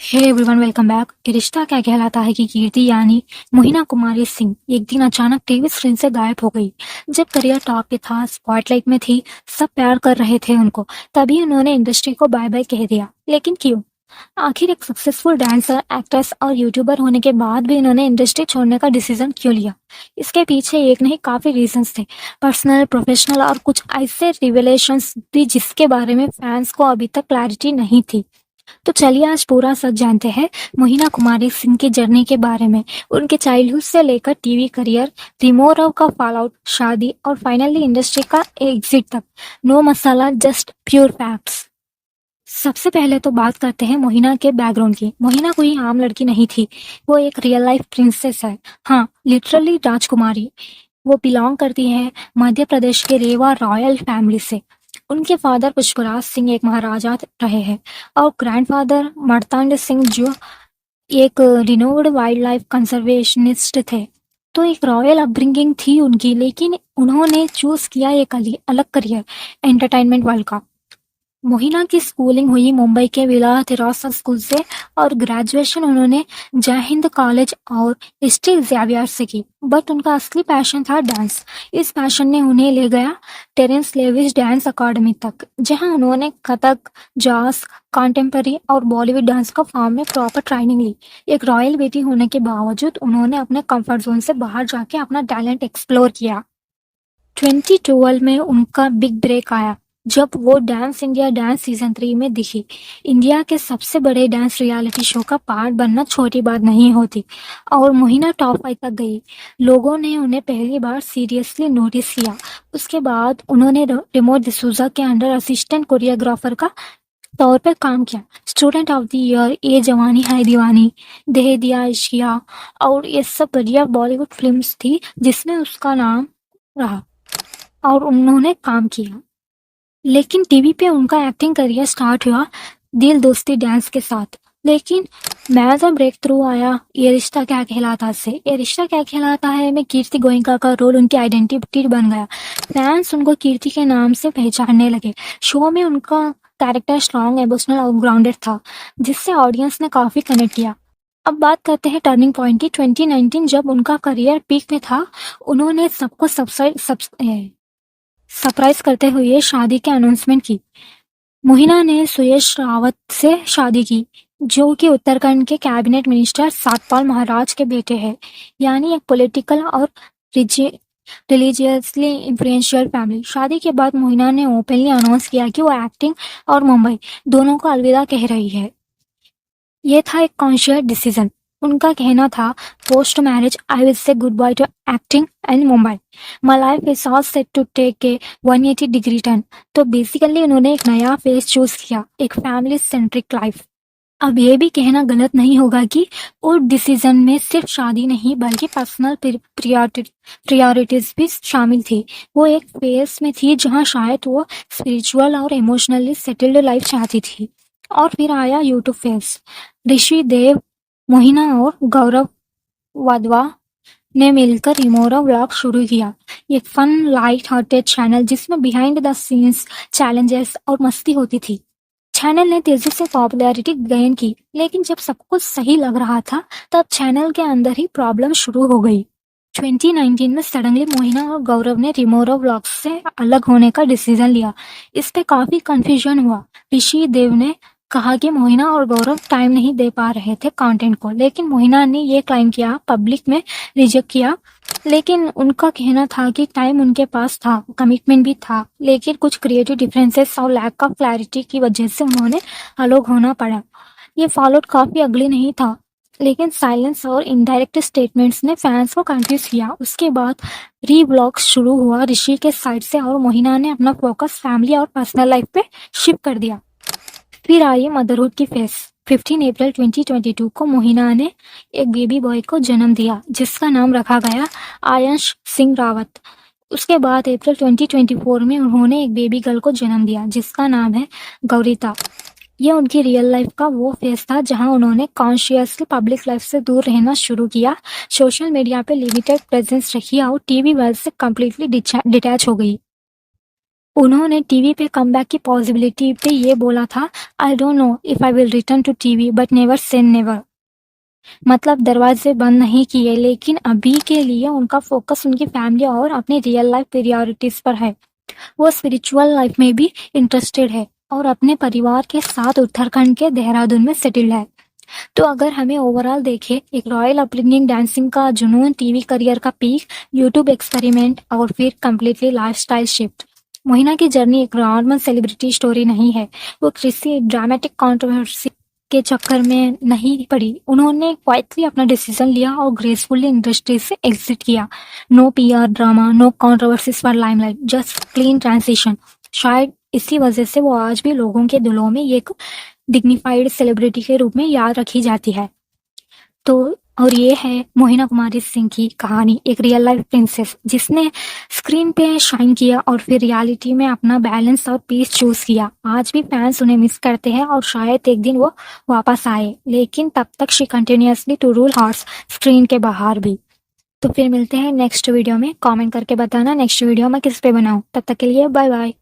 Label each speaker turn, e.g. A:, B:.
A: Hey everyone, welcome back. ये रिश्ता क्या कहलाता है की कीर्ति यानी मोहिना कुमारी सिंह एक दिन अचानक टीवी स्क्रीन से गायब हो गई। जब करियर टॉप पे था, स्पॉटलाइट में थी, सब प्यार कर रहे थे उनको, तभी उन्होंने इंडस्ट्री को बाय बाय कह दिया। लेकिन क्यों? आखिर एक सक्सेसफुल डांसर, एक्ट्रेस और यूट्यूबर होने के बाद भी इन्होंने इंडस्ट्री छोड़ने का डिसीजन क्यों लिया? इसके पीछे एक नहीं काफी रीजंस थे, पर्सनल, प्रोफेशनल और कुछ ऐसे रिवेलेशंस भी जिसके बारे में फैंस को अभी तक क्लैरिटी नहीं थी। तो चलिए आज पूरा सच जानते हैं मोहिना कुमारी सिंह की जर्नी के बारे में, उनके चाइल्डहुड से लेकर टीवी करियर, रिमोरव का फॉल आउट, शादी और फाइनली इंडस्ट्री का एग्जिट तक। नो मसाला, जस्ट प्योर फैक्ट्स। सबसे पहले तो बात करते हैं मोहिना के बैकग्राउंड की। मोहिना कोई आम लड़की नहीं थी, वो एक रियल लाइफ प्रिंसेस है। हाँ, लिटरली राजकुमारी। वो बिलोंग करती है मध्य प्रदेश के रेवा रॉयल फैमिली से। उनके फादर पुष्पराज सिंह एक महाराजा रहे हैं और ग्रैंडफादर मर्तांड सिंह जो एक रिनोव्ड वाइल्ड लाइफ कंजर्वेशनिस्ट थे। तो एक रॉयल अपब्रिंगिंग थी उनकी, लेकिन उन्होंने चूज किया एक अलग करियर, एंटरटेनमेंट वर्ल्ड का। मोहिना की स्कूलिंग हुई मुंबई के विला थिरोसा स्कूल से और ग्रेजुएशन उन्होंने जय हिंद कॉलेज और हिस्ट्री ज़ेवियर से की। बट उनका असली पैशन था डांस। इस पैशन ने उन्हें ले गया टेरेंस लेविस डांस अकादमी तक, जहां उन्होंने कथक, जॉस, कॉन्टेम्पररी और बॉलीवुड डांस का फॉर्म में प्रॉपर ट्रेनिंग ली। एक रॉयल बेटी होने के बावजूद उन्होंने अपने कंफर्ट जोन से बाहर जाके अपना टैलेंट एक्सप्लोर किया। 2012 में उनका बिग ब्रेक आया जब वो डांस इंडिया डांस सीजन 3 में दिखी। इंडिया के सबसे बड़े डांस रियलिटी शो का पार्ट बनना छोटी बात नहीं होती और मोहिना टॉप 5 तक गई। लोगों ने उन्हें पहली बार सीरियसली नोटिस किया। उसके बाद उन्होंने रिमो डिसूजा के अंडर असिस्टेंट कोरियोग्राफर का तौर पर काम किया। स्टूडेंट ऑफ द ईयर, ये जवानी है दीवानी, दे दिया इश्किया और ये सब बढ़िया बॉलीवुड फिल्म्स थी जिसमें उसका नाम रहा और उन्होंने काम किया। लेकिन टीवी पे उनका एक्टिंग करियर स्टार्ट हुआ दिल दोस्ती डांस के साथ। लेकिन मेजर ब्रेक थ्रू आया ये रिश्ता क्या कहलाता से। ये रिश्ता क्या कहलाता है में कीर्ति गोयनका का रोल उनकी आइडेंटिटी बन गया। फैंस उनको कीर्ति के नाम से पहचानने लगे। शो में उनका कैरेक्टर स्ट्रॉन्ग, इमोशनल और ग्राउंडेड था, जिससे ऑडियंस ने काफी कनेक्ट किया। अब बात करते हैं टर्निंग पॉइंट की। 2019 जब उनका करियर पीक में था, उन्होंने सबको सरप्राइज करते हुए शादी के अनाउंसमेंट की। मोहिना ने सुयश रावत से शादी की, जो कि उत्तराखंड के कैबिनेट मिनिस्टर सतपाल महाराज के बेटे हैं, यानी एक पॉलिटिकल और रिलीजियसली इन्फ्लुएंशियल फैमिली। शादी के बाद मोहिना ने ओपनली अनाउंस किया कि वो एक्टिंग और मुंबई दोनों को अलविदा कह रही है। ये था एक कॉन्शियस डिसीजन। उनका कहना था, post marriage I will say goodbye to acting and Mumbai, my life is all set to take a 180 degree turn. तो बेसिकली उन्होंने एक नया फेस चूज किया, एक फैमिली सेंट्रिक लाइफ। अब ये भी कहना गलत नहीं होगा कि उस डिसीजन में सिर्फ शादी नहीं बल्कि पर्सनल प्रायोरिटीज भी शामिल थी। वो एक फेस में थी जहां शायद वो स्पिरिचुअल और इमोशनली सेटल्ड लाइफ चाहती थी। और फिर आया यूट्यूब फेस। ऋषि देव, मोहिना और गौरव वाधवा ने मिलकर रिमोरा व्लॉग शुरू किया, एक फन लाइट हार्टेड चैनल जिसमें बिहाइंड द सीन्स, चैलेंजेस और मस्ती होती थी। चैनल ने तेजी से पॉपुलैरिटी गेन की, लेकिन जब सब कुछ सही लग रहा था तब चैनल के अंदर ही प्रॉब्लम शुरू हो गई। 2019 में सडनली मोहिना और गौरव ने रिमोरा व्लॉग्स से अलग होने का डिसीजन लिया। इस पे काफी कंफ्यूजन हुआ। ऋषि देव ने कहा कि मोहिना और गौरव टाइम नहीं दे पा रहे थे कंटेंट को, लेकिन मोहिना ने ये क्लाइम किया, पब्लिक में रिजेक्ट किया। लेकिन उनका कहना था कि टाइम उनके पास था, कमिटमेंट भी था, लेकिन कुछ क्रिएटिव डिफरेंसेस और लैक ऑफ क्लैरिटी की वजह से उन्होंने अलग होना पड़ा। ये फॉलोआउट काफी अगली नहीं था, लेकिन साइलेंस और इनडायरेक्ट स्टेटमेंट्स ने फैंस को कंफ्यूज किया। उसके बाद रीब्लॉग्स शुरू हुआ ऋषि के साइड से और मोहिना ने अपना फोकस फैमिली और पर्सनल लाइफ पे शिफ्ट कर दिया। फिर आई मदरहुड की फेस। 15 अप्रैल 2022 को मोहिना ने एक बेबी बॉय को जन्म दिया, जिसका नाम रखा गया आयंश सिंह रावत। उसके बाद अप्रैल 2024 में उन्होंने एक बेबी गर्ल को जन्म दिया, जिसका नाम है गौरिता। ये उनकी रियल लाइफ का वो फेस था जहां उन्होंने कॉन्शियसली पब्लिक लाइफ से दूर रहना शुरू किया, सोशल मीडिया पे लिमिटेड प्रेजेंस रखी और टीवी वर्ल्ड से कम्प्लीटली डिटैच हो गई। उन्होंने टीवी पे कमबैक की पॉसिबिलिटी पे ये बोला था, I don't know if I will return to TV but never say never. मतलब दरवाजे बंद नहीं किए, लेकिन अभी के लिए उनका फोकस उनकी फैमिली और अपनी रियल लाइफ प्रायोरिटीज पर है। वो स्पिरिचुअल लाइफ में भी इंटरेस्टेड है और अपने परिवार के साथ उत्तराखंड के देहरादून में सेटल्ड है। तो अगर हमें ओवरऑल देखें, एक रॉयल अपब्रिंगिंग, डांसिंग का जुनून, टीवी करियर का पीक, यूट्यूब एक्सपेरिमेंट और फिर कम्प्लीटली लाइफस्टाइल शिफ्ट। मोहिना की जर्नी एक नॉर्मल सेलिब्रिटी स्टोरी नहीं है। वो किसी ड्रामेटिक कंट्रोवर्सी के चक्कर में नहीं पड़ी। उन्होंने क्वाइटली अपना डिसीजन लिया और ग्रेसफुली इंडस्ट्री से एग्जिट किया। No PR drama, no controversies for limelight, just clean transition. शायद इसी वजह से वो आज भी लोगों के दिलों में एक डिग्निफाइड सेलिब्रिटी के रूप में याद रखी जाती है। तो और ये है मोहिना कुमारी सिंह की कहानी, एक रियल लाइफ प्रिंसेस जिसने स्क्रीन पे शाइन किया और फिर रियलिटी में अपना बैलेंस और पीस चूज किया। आज भी फैंस उन्हें मिस करते हैं और शायद एक दिन वो वापस आए, लेकिन तब तक she continuously to rule hearts screen के बाहर भी। तो फिर मिलते हैं नेक्स्ट वीडियो में। कमेंट करके बताना नेक्स्ट वीडियो में किस पे बनाऊं। तब तक के लिए बाय बाय।